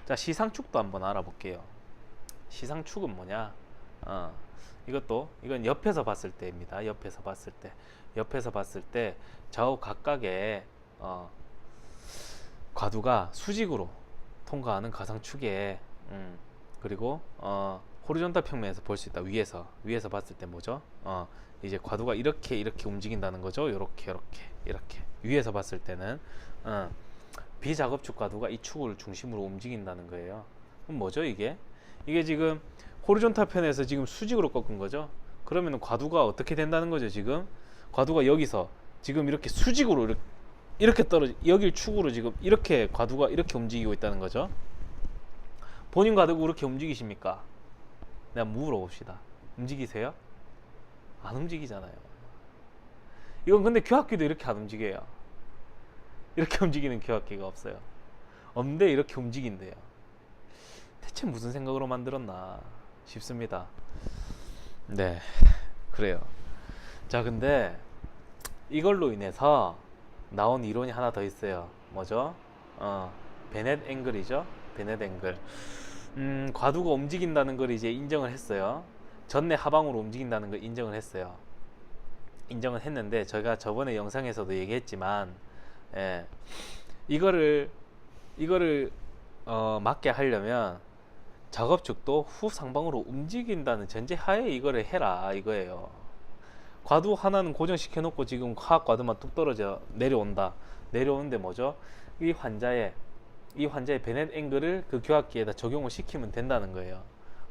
자, 시상축도 한번 알아볼게요. 시상축은 뭐냐? 이건 옆에서 봤을 때입니다. 옆에서 봤을 때 좌우 각각의 과두가 수직으로 통과하는 가상축에 그리고 호리존탈 평면에서 볼 수 있다. 위에서 봤을 때 뭐죠? 이제 과두가 이렇게 움직인다는 거죠. 이렇게 위에서 봤을 때는 비작업축 과두가 이 축을 중심으로 움직인다는 거예요. 그럼 뭐죠 이게? 이게 지금 호리존탈 편에서 지금 수직으로 꺾은 거죠. 그러면 과두가 어떻게 된다는 거죠? 지금 과두가 여기서 지금 이렇게 수직으로 이렇게 떨어지, 여길 축으로 지금 이렇게 과두가 이렇게 움직이고 있다는 거죠. 본인 과두가 그렇게 움직이십니까? 내가 물어봅시다. 움직이세요? 안 움직이잖아요. 이건 근데 교합기도 이렇게 안 움직여요. 이렇게 움직이는 교합기가 없어요. 없는데 이렇게 움직인대요. 대체 무슨 생각으로 만들었나 싶습니다. 네, 그래요. 자, 근데 이걸로 인해서 나온 이론이 하나 더 있어요. 뭐죠? 베넷 앵글이죠. 베넷 앵글. 과두가 움직인다는 걸 이제 인정을 했어요. 전내 하방으로 움직인다는 걸 인정을 했어요. 인정을 했는데 제가 저번에 영상에서도 얘기했지만, 이거를 맞게 하려면 작업축도 후상방으로 움직인다는 전제하에 이거를 해라 이거예요. 과두 하나는 고정시켜 놓고 지금 화학 과두만 뚝 떨어져 내려오는데 뭐죠? 이 환자의 베넷 앵글을 그 교합기에다 적용을 시키면 된다는 거예요.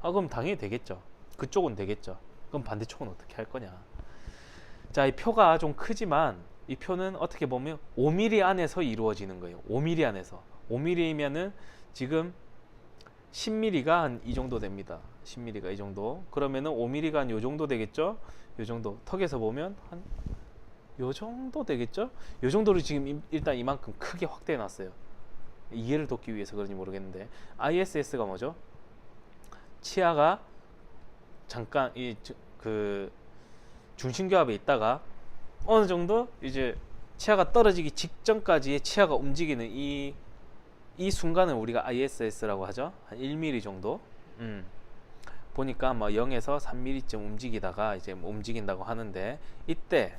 그럼 당연히 되겠죠. 그쪽은 되겠죠. 그럼 반대쪽은 어떻게 할 거냐? 자, 이 표가 좀 크지만 이 표는 어떻게 보면 5mm 안에서 이루어지는 거예요. 5mm 안에서. 5mm면은 지금 10mm가 한 이 정도 됩니다. 10mm가 이 정도. 그러면은 5mm가 한 요 정도 되겠죠? 요 정도. 턱에서 보면 한 요 정도 되겠죠? 요 정도로 지금 일단 이만큼 크게 확대해 놨어요. 이해를 돕기 위해서 그런지 모르겠는데, ISS가 뭐죠? 치아가 잠깐 그 중심교합에 있다가 어느 정도 이제 치아가 떨어지기 직전까지의 치아가 움직이는 이 순간을 우리가 ISS라고 하죠. 한 1mm 정도. 보니까 뭐 0에서 3mm쯤 움직이다가 이제 뭐 움직인다고 하는데, 이때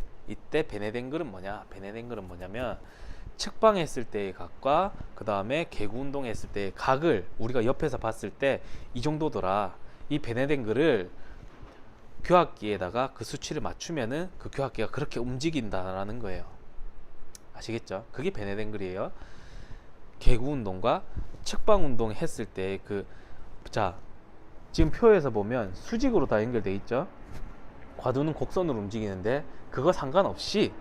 베넷 앵글은 뭐냐? 베넷 앵글은 뭐냐면 측방했을 때의 각과 그 다음에 개구 운동했을 때의 각을 우리가 옆에서 봤을 때 이 정도더라. 이 베넷 앵글을 교합기에다가 그 수치를 맞추면은 그 교합기가 그렇게 움직인다라는 거예요. 아시겠죠? 그게 베넷 앵글이에요. 개구 운동과 측방 운동 했을 때 자, 지금 표에서 보면 수직으로 다 연결돼 있죠. 과두는 곡선으로 움직이는데 그거 상관없이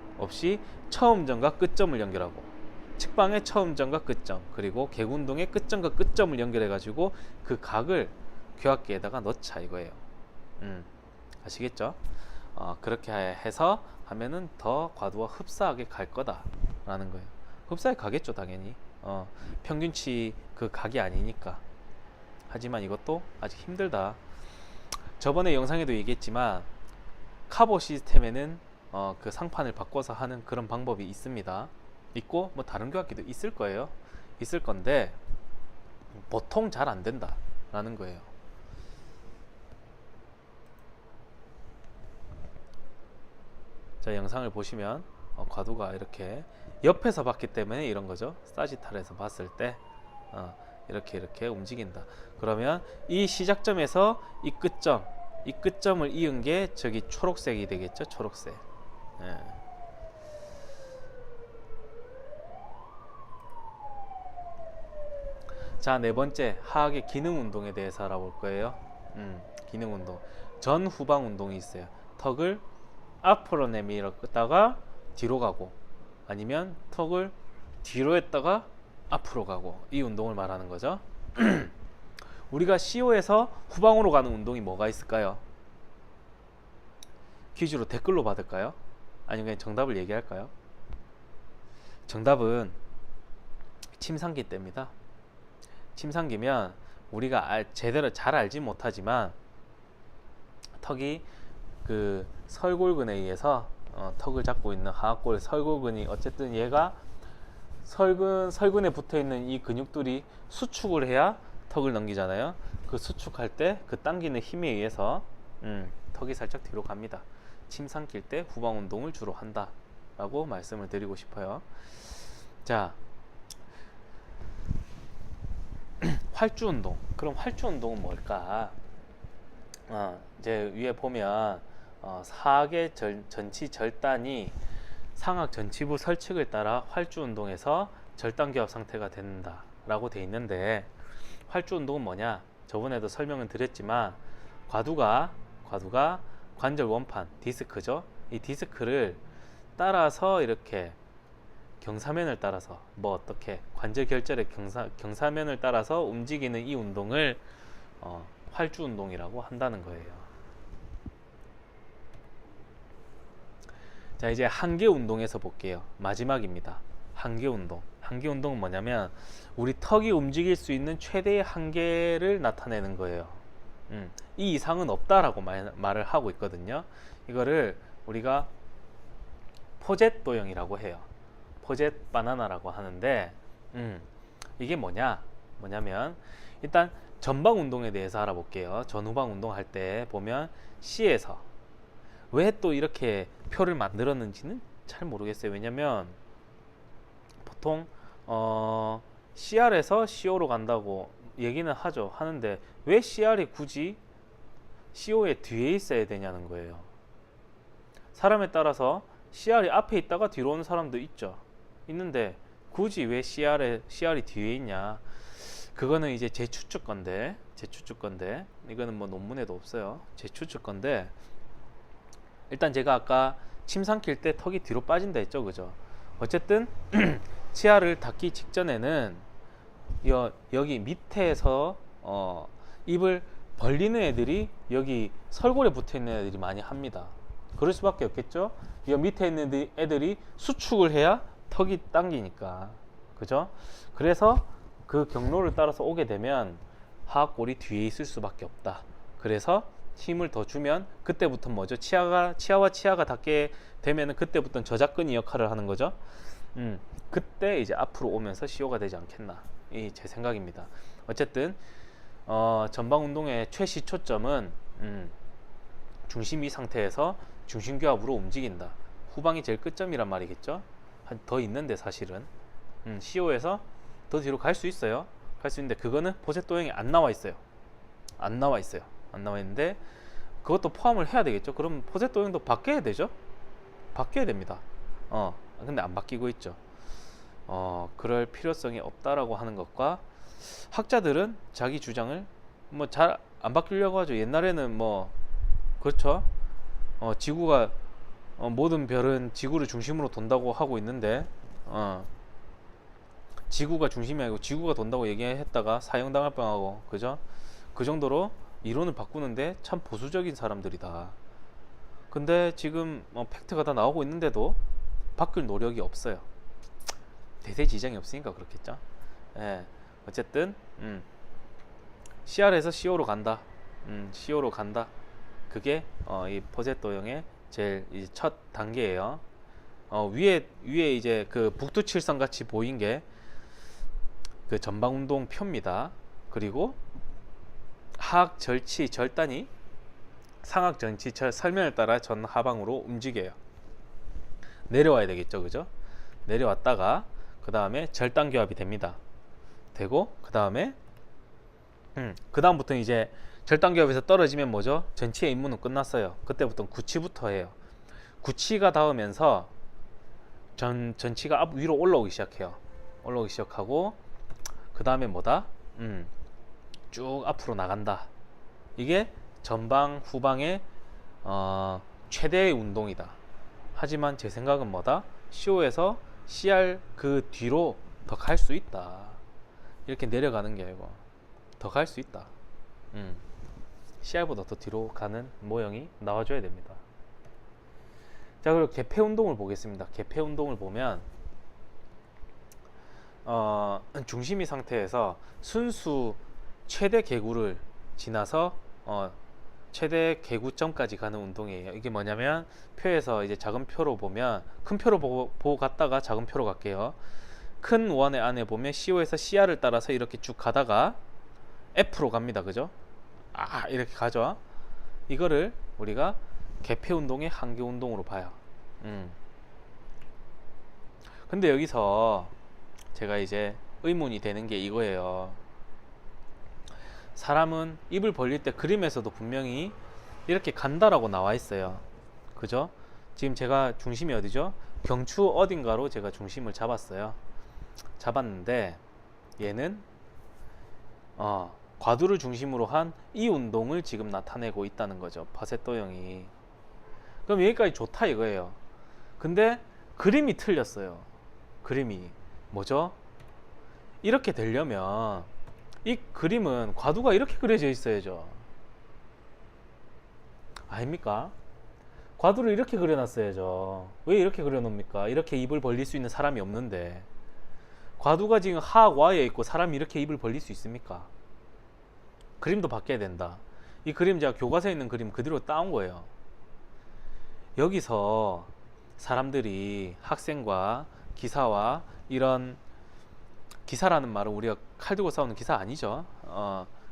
처음점과 끝점을 연결하고, 측방의 처음점과 끝점, 그리고 개구 운동의 끝점과 끝점을 연결해 가지고 그 각을 교합기에다가 넣자 이거예요. 아시겠죠? 그렇게 해서 하면은 더 과두와 흡사하게 갈 거다라는 거예요. 흡사하게 가겠죠, 당연히. 평균치 그 각이 아니니까. 하지만 이것도 아직 힘들다. 저번에 영상에도 얘기했지만 카보 시스템에는 그 상판을 바꿔서 하는 그런 방법이 있습니다. 있고 뭐 다른 교합기도 있을 거예요. 있을 건데 보통 잘 안 된다라는 거예요. 자, 영상을 보시면 과두가 이렇게 옆에서 봤기 때문에 이런 거죠. 사지탈에서 봤을 때 이렇게 움직인다. 그러면 이 시작점에서 이 끝점을 이은 게 저기 초록색이 되겠죠. 초록색. 자, 네 번째 하악의 기능 운동에 대해서 알아볼 거예요. 기능 운동. 전 후방 운동이 있어요. 턱을 앞으로 내밀었다가 뒤로 가고, 아니면 턱을 뒤로 했다가 앞으로 가고, 이 운동을 말하는 거죠. 우리가 CO에서 후방으로 가는 운동이 뭐가 있을까요? 퀴즈로 댓글로 받을까요? 아니면 그냥 정답을 얘기할까요? 정답은 침상기 때입니다. 침상기면 우리가 제대로 잘 알지 못하지만 턱이 그 설골근에 의해서 턱을 잡고 있는 하악골 설골근이 어쨌든 얘가 설근에 붙어 있는 이 근육들이 수축을 해야 턱을 넘기잖아요. 그 수축할 때 그 당기는 힘에 의해서 턱이 살짝 뒤로 갑니다. 침 삼킬 때 후방 운동을 주로 한다 라고 말씀을 드리고 싶어요. 자, 활주 운동. 그럼 활주 운동은 뭘까? 이제 위에 보면 사악의 전치 절단이 상악 전치부 설측을 따라 활주 운동에서 절단기압 상태가 된다 라고 돼 있는데, 활주 운동은 뭐냐? 저번에도 설명을 드렸지만 과두가 관절 원판 디스크죠. 이 디스크를 따라서 이렇게 경사면을 따라서 어떻게 관절 결절의 경사면을 따라서 움직이는 이 운동을 활주 운동이라고 한다는 거예요. 자, 이제 한계 운동에서 볼게요. 마지막입니다. 한계 운동. 한계 운동은 뭐냐면 우리 턱이 움직일 수 있는 최대의 한계를 나타내는 거예요. 이 이상은 없다라고 말을 하고 있거든요. 이거를 우리가 포젯 도형이라고 해요. 포젯 바나나라고 하는데, 이게 뭐냐면 일단 전방 운동에 대해서 알아볼게요. 전후방 운동할 때 보면 C에서 왜 또 이렇게 표를 만들었는지는 잘 모르겠어요. 왜냐면 보통 CR에서 CO로 간다고 얘기는 하는데 왜 CR이 굳이 CO의 뒤에 있어야 되냐는 거예요. 사람에 따라서 CR이 앞에 있다가 뒤로 오는 사람도 있는데 굳이 왜 CR이 뒤에 있냐? 그거는 이제 제 추측 건데 이거는 뭐 논문에도 없어요. 제 추측 건데, 일단 제가 아까 침 삼킬 때 턱이 뒤로 빠진다 했죠, 그죠? 어쨌든 치아를 닫기 직전에는 여기 밑에서 입을 벌리는 애들이 여기 설골에 붙어 있는 애들이 많이 합니다. 그럴 수밖에 없겠죠. 이 밑에 있는 애들이 수축을 해야 턱이 당기니까, 그죠? 그래서 그 경로를 따라서 오게 되면 하악골이 뒤에 있을 수밖에 없다. 그래서 힘을 더 주면 그때부터 뭐죠? 치아와 치아가 닿게 되면은 그때부터 저작근이 역할을 하는 거죠. 그때 이제 앞으로 오면서 CO가 되지 않겠나, 이 제 생각입니다. 어쨌든 전방 운동의 최시초점은 중심이 상태에서 중심기압으로 움직인다. 후방이 제일 끝점이란 말이겠죠. 더 있는데 사실은 CO에서 더 뒤로 갈 수 있어요. 갈 수 있는데 그거는 포젯도형에 안 나와 있어요. 안 나와 있는데 그것도 포함을 해야 되겠죠. 그럼 포젯도형도 바뀌어야 되죠. 바뀌어야 됩니다. 근데 안 바뀌고 있죠. 그럴 필요성이 없다라고 하는 것과, 학자들은 자기 주장을 뭐 잘 안 바뀌려고 하죠. 옛날에는 뭐 그렇죠. 지구가 모든 별은 지구를 중심으로 돈다고 하고 있는데, 지구가 중심이 아니고 지구가 돈다고 얘기했다가 사형당할 뻔하고, 그죠? 그 정도로 이론을 바꾸는데 참 보수적인 사람들이다. 근데 지금 팩트가 다 나오고 있는데도 바꿀 노력이 없어요. 대세 지장이 없으니까 그렇겠죠. 예, 어쨌든 CR에서 CO로 간다. CO로 간다. 그게 이 포젯도형의 제일 이제 첫 단계예요. 위에 이제 그 북두칠성 같이 보인 게 그 전방운동 표입니다. 그리고 하악 절치 절단이 상악 전치 설면을 따라 전하방으로 움직여요. 내려와야 되겠죠, 그죠? 내려왔다가 그 다음에 절단기압이 됩니다. 되고 그 다음에 그 다음부터 이제 절단기압에서 떨어지면 뭐죠? 전치의 임무는 끝났어요. 그때부터 구치부터 해요. 구치가 닿으면서 전치가 위로 올라오기 시작해요. 올라오기 시작하고 그 다음에 뭐다? 쭉 앞으로 나간다. 이게 전방 후방의 최대의 운동이다. 하지만 제 생각은 뭐다? CO에서 CR 그 뒤로 더 갈 수 있다. 이렇게 내려가는 게 아니고 더 갈 수 있다. CR보다 더 뒤로 가는 모형이 나와줘야 됩니다. 자, 그리고 개폐 운동을 보겠습니다. 개폐 운동을 보면 중심이 상태에서 순수 최대 개구를 지나서 최대 개구점까지 가는 운동이에요. 이게 뭐냐면 표에서 이제 작은 표로 보면, 큰 표로 보고 갔다가 작은 표로 갈게요. 큰 원의 안에 보면 CO에서 CR을 따라서 이렇게 쭉 가다가 F로 갑니다. 그죠? 이렇게 가죠. 이거를 우리가 개폐 운동의 한계 운동으로 봐요. 근데 여기서 제가 이제 의문이 되는 게 이거예요. 사람은 입을 벌릴 때 그림에서도 분명히 이렇게 간다라고 나와 있어요. 그죠? 지금 제가 중심이 어디죠? 경추 어딘가로 제가 중심을 잡았어요. 잡았는데 얘는 과두를 중심으로 한 이 운동을 지금 나타내고 있다는 거죠. 파세토형이. 그럼 여기까지 좋다 이거예요. 근데 그림이 틀렸어요. 그림이 뭐죠? 이렇게 되려면 이 그림은 과두가 이렇게 그려져 있어야죠. 아닙니까? 과두를 이렇게 그려놨어야죠. 왜 이렇게 그려놓습니까? 이렇게 입을 벌릴 수 있는 사람이 없는데. 과두가 지금 하와에 있고 사람이 이렇게 입을 벌릴 수 있습니까? 그림도 바뀌어야 된다. 이 그림 제가 교과서에 있는 그림 그대로 따온 거예요. 여기서 사람들이 학생과 기사와 이런 기사라는 말은 우리가 칼 들고 싸우는 기사 아니죠.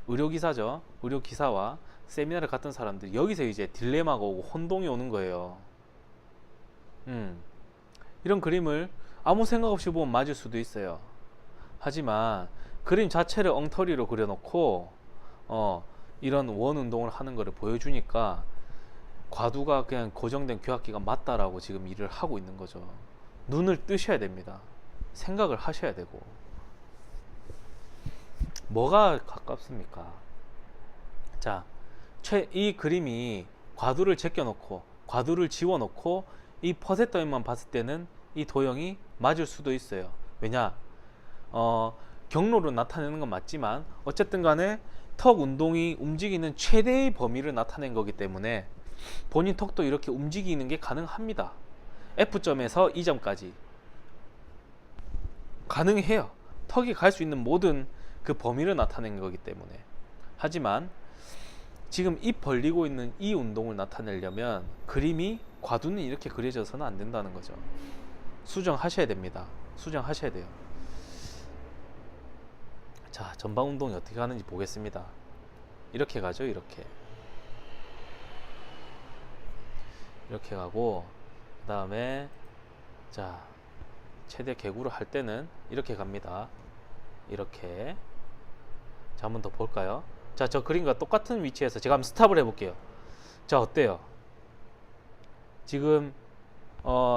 의료기사죠. 의료기사와 세미나를 갔던 사람들 여기서 이제 딜레마가 오고 혼동이 오는 거예요. 이런 그림을 아무 생각 없이 보면 맞을 수도 있어요. 하지만 그림 자체를 엉터리로 그려놓고 이런 원 운동을 하는 것을 보여주니까 과두가 그냥 고정된 교합기가 맞다라고 지금 일을 하고 있는 거죠. 눈을 뜨셔야 됩니다. 생각을 하셔야 되고. 뭐가 가깝습니까? 자, 이 그림이 과두를 제껴놓고 과두를 지워놓고 이 퍼센터만 봤을 때는 이 도형이 맞을 수도 있어요. 왜냐? 경로로 나타내는 건 맞지만 어쨌든 간에 턱 운동이 움직이는 최대의 범위를 나타낸 거기 때문에 본인 턱도 이렇게 움직이는 게 가능합니다. F점에서 E점까지 가능해요. 턱이 갈 수 있는 모든 그 범위를 나타낸 거기 때문에. 하지만 지금 입 벌리고 있는 이 운동을 나타내려면 그림이 과두는 이렇게 그려져서는 안 된다는 거죠. 수정하셔야 됩니다. 수정하셔야 돼요. 자, 전방 운동이 어떻게 가는지 보겠습니다. 이렇게 가죠. 이렇게 가고 그 다음에 자, 최대 개구를 할 때는 이렇게 갑니다. 이렇게. 자, 한 번 더 볼까요? 자, 저 그림과 똑같은 위치에서 제가 한번 스탑을 해볼게요. 자, 어때요? 지금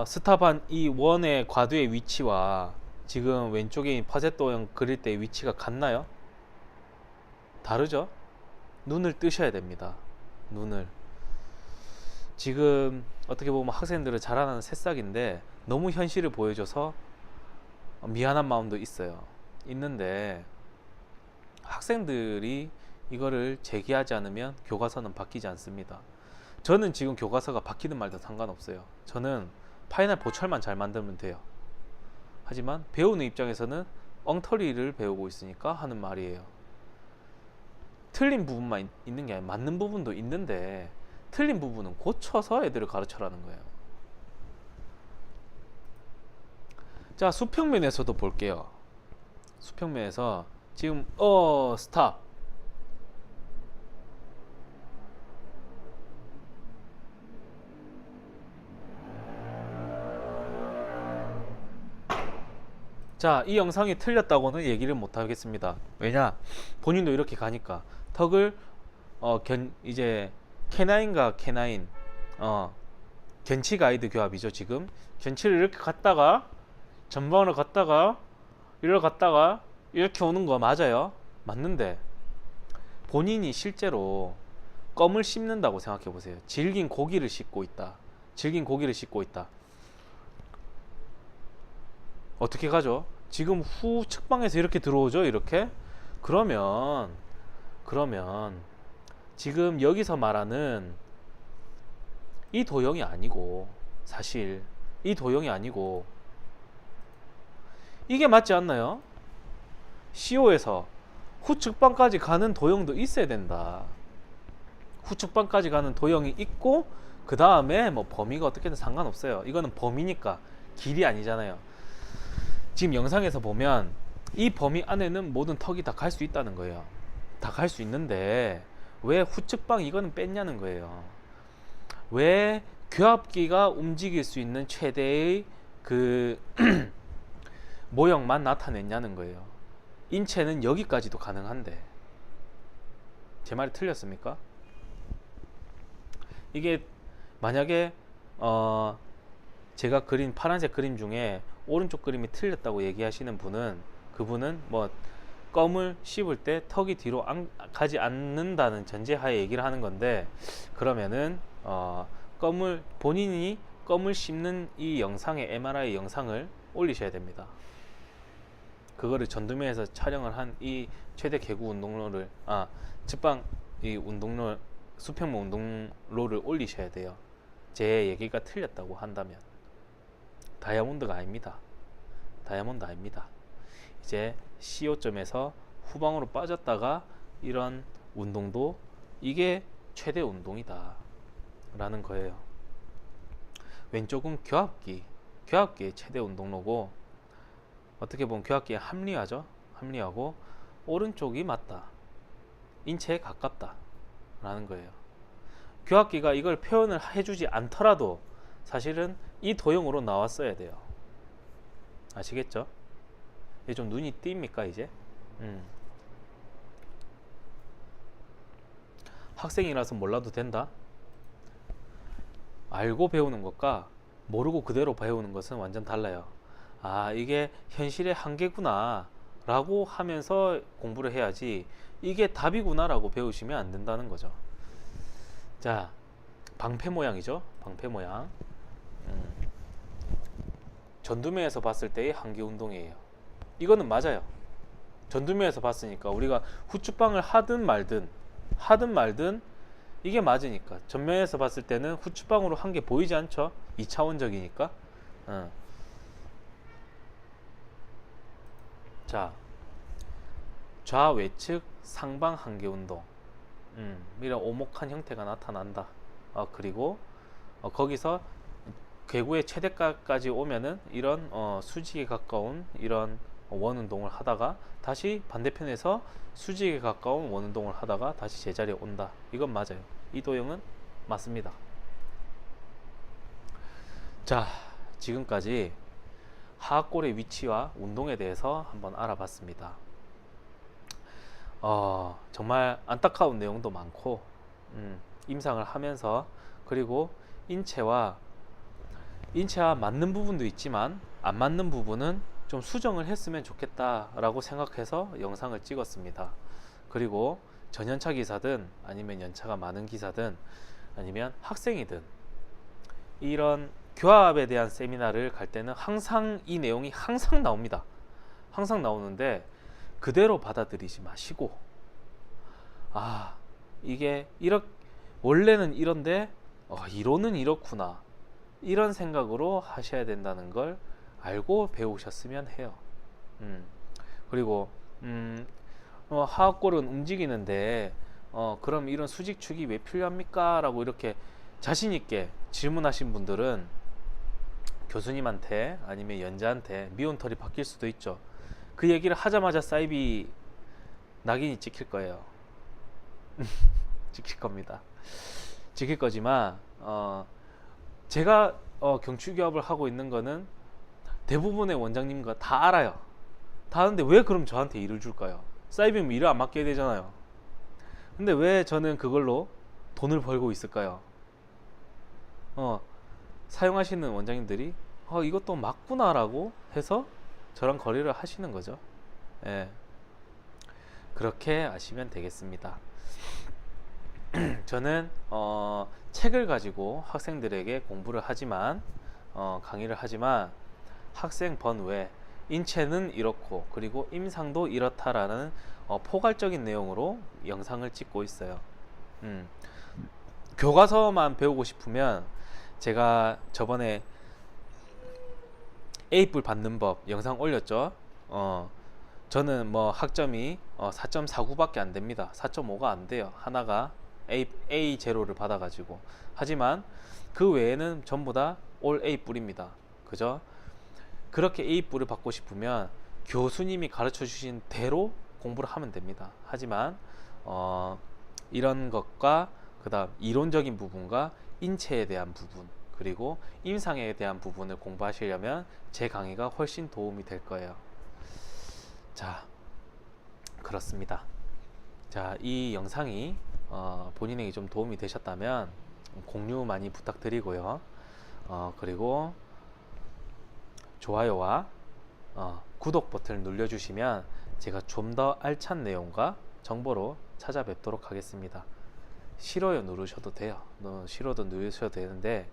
스탑한 이 원의 과두의 위치와 지금 왼쪽에 파세토형 그릴 때의 위치가 같나요? 다르죠? 눈을 뜨셔야 됩니다. 눈을. 지금 어떻게 보면 학생들은 자라나는 새싹인데 너무 현실을 보여줘서 미안한 마음도 있어요. 있는데 학생들이 이거를 제기하지 않으면 교과서는 바뀌지 않습니다. 저는 지금 교과서가 바뀌든 말든 상관없어요. 저는 파이널 보철만 잘 만들면 돼요. 하지만 배우는 입장에서는 엉터리를 배우고 있으니까 하는 말이에요. 틀린 부분만 있는 게 아니라 맞는 부분도 있는데 틀린 부분은 고쳐서 애들을 가르쳐라는 거예요. 자, 수평면에서도 볼게요. 수평면에서 지금 스탑. 자, 이 영상이 틀렸다고는 얘기를 못 하겠습니다. 왜냐? 본인도 이렇게 가니까 턱을 이제 캐나인과 캐나인 견치 가이드 교합이죠. 지금 견치를 이렇게 갔다가 전방으로 갔다가 이렇게 갔다가 이렇게 오는 거 맞아요. 맞는데 본인이 실제로 껌을 씹는다고 생각해 보세요. 질긴 고기를 씹고 있다. 질긴 고기를 씹고 있다. 어떻게 가죠? 지금 후 측방에서 이렇게 들어오죠. 이렇게. 그러면 지금 여기서 말하는 이 도형이 아니고, 사실 이 도형이 아니고 이게 맞지 않나요? CO에서 후측방까지 가는 도형도 있어야 된다. 후측방까지 가는 도형이 있고 그 다음에 뭐 범위가 어떻게든 상관없어요. 이거는 범위니까 길이 아니잖아요. 지금 영상에서 보면 이 범위 안에는 모든 턱이 다 갈 수 있다는 거예요. 다 갈 수 있는데 왜 후측방 이거는 뺐냐는 거예요. 왜 교합기가 움직일 수 있는 최대의 그 모형만 나타냈냐는 거예요. 인체는 여기까지도 가능한데. 제 말이 틀렸습니까? 이게 만약에 제가 그린 파란색 그림 중에 오른쪽 그림이 틀렸다고 얘기하시는 분은, 그분은 뭐 껌을 씹을 때 턱이 뒤로 가지 않는다는 전제하에 얘기를 하는 건데, 그러면은 본인이 껌을 씹는 이 영상의 MRI 영상을 올리셔야 됩니다. 그거를 전두면에서 촬영을 한 이 최대 개구 운동로를 측방 이 운동로 수평모 운동로를 올리셔야 돼요. 제 얘기가 틀렸다고 한다면. 다이아몬드가 아닙니다. 다이아몬드 아닙니다. 이제 CO점에서 후방으로 빠졌다가 이런 운동도 이게 최대 운동이다 라는 거예요. 왼쪽은 교합기의 최대 운동로고, 어떻게 보면 교합기의 합리화죠. 합리화고, 오른쪽이 맞다, 인체에 가깝다 라는 거예요. 교합기가 이걸 표현을 해주지 않더라도 사실은 이 도형으로 나왔어야 돼요. 아시겠죠? 이제 좀 눈이 띕니까 이제? 학생이라서 몰라도 된다? 알고 배우는 것과 모르고 그대로 배우는 것은 완전 달라요. 이게 현실의 한계구나 라고 하면서 공부를 해야지, 이게 답이구나 라고 배우시면 안 된다는 거죠. 자, 방패 모양이죠. 방패 모양. 전두면에서 봤을 때의 한계 운동이에요. 이거는 맞아요. 전두면에서 봤으니까 우리가 후측방을 하든 말든 이게 맞으니까. 전면에서 봤을 때는 후측방으로 한 게 보이지 않죠. 2차원적이니까. 자, 좌외측 상방 한계 운동. 이런 오목한 형태가 나타난다. 그리고 거기서 괴구의 최대가까지 오면은 이런 수직에 가까운 이런 원 운동을 하다가 다시 반대편에서 수직에 가까운 원 운동을 하다가 다시 제자리에 온다. 이건 맞아요. 이 도형은 맞습니다. 자, 지금까지 하악골의 위치와 운동에 대해서 한번 알아봤습니다. 정말 안타까운 내용도 많고, 임상을 하면서, 그리고 인체와 맞는 부분도 있지만 안 맞는 부분은 좀 수정을 했으면 좋겠다라고 생각해서 영상을 찍었습니다. 그리고 전연차 기사든 아니면 연차가 많은 기사든 아니면 학생이든 이런 교합에 대한 세미나를 갈 때는 항상 이 내용이 항상 나옵니다. 항상 나오는데 그대로 받아들이지 마시고, 이게 원래는 이런데 이론은 이렇구나, 이런 생각으로 하셔야 된다는 걸 알고 배우셨으면 해요. 그리고 하악골은 움직이는데 그럼 이런 수직축이 왜 필요합니까? 라고 이렇게 자신 있게 질문하신 분들은 교수님한테 아니면 연자한테 미온털이 바뀔 수도 있죠. 그 얘기를 하자마자 사이비 낙인이 찍힐 거예요. 찍힐 겁니다. 찍힐 거지만 제가 경추교합을 하고 있는 거는 대부분의 원장님과 다 알아요. 다 아는데 왜 그럼 저한테 일을 줄까요? 사이비면 일을 안 맡겨야 되잖아요. 근데 왜 저는 그걸로 돈을 벌고 있을까요? 사용하시는 원장님들이 이것도 맞구나 라고 해서 저랑 거래를 하시는 거죠. 예. 그렇게 아시면 되겠습니다. 저는 책을 가지고 학생들에게 공부를 하지만 강의를 하지만 학생 번외 인체는 이렇고 그리고 임상도 이렇다라는 포괄적인 내용으로 영상을 찍고 있어요. 교과서만 배우고 싶으면 제가 저번에 A뿔 받는 법 영상 올렸죠. 저는 뭐 학점이 4.49밖에 안 됩니다. 4.5가 안 돼요. 하나가 A0를 받아가지고. 하지만 그 외에는 전부 다 올 A뿔입니다. 그죠? 그렇게 A뿔을 받고 싶으면 교수님이 가르쳐 주신 대로 공부를 하면 됩니다. 하지만 이런 것과 그 다음 이론적인 부분과 인체에 대한 부분, 그리고 임상에 대한 부분을 공부하시려면 제 강의가 훨씬 도움이 될 거예요. 자, 그렇습니다. 자, 이 영상이 본인에게 좀 도움이 되셨다면 공유 많이 부탁드리고요. 그리고 좋아요와 구독 버튼을 눌러주시면 제가 좀 더 알찬 내용과 정보로 찾아뵙도록 하겠습니다. 싫어요 누르셔도 돼요. 싫어도 누르셔도 되는데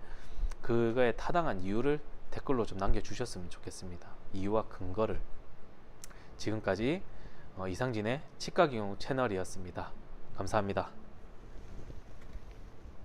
그거에 타당한 이유를 댓글로 좀 남겨주셨으면 좋겠습니다. 이유와 근거를. 지금까지 이상진의 치과경영 채널이었습니다. 감사합니다.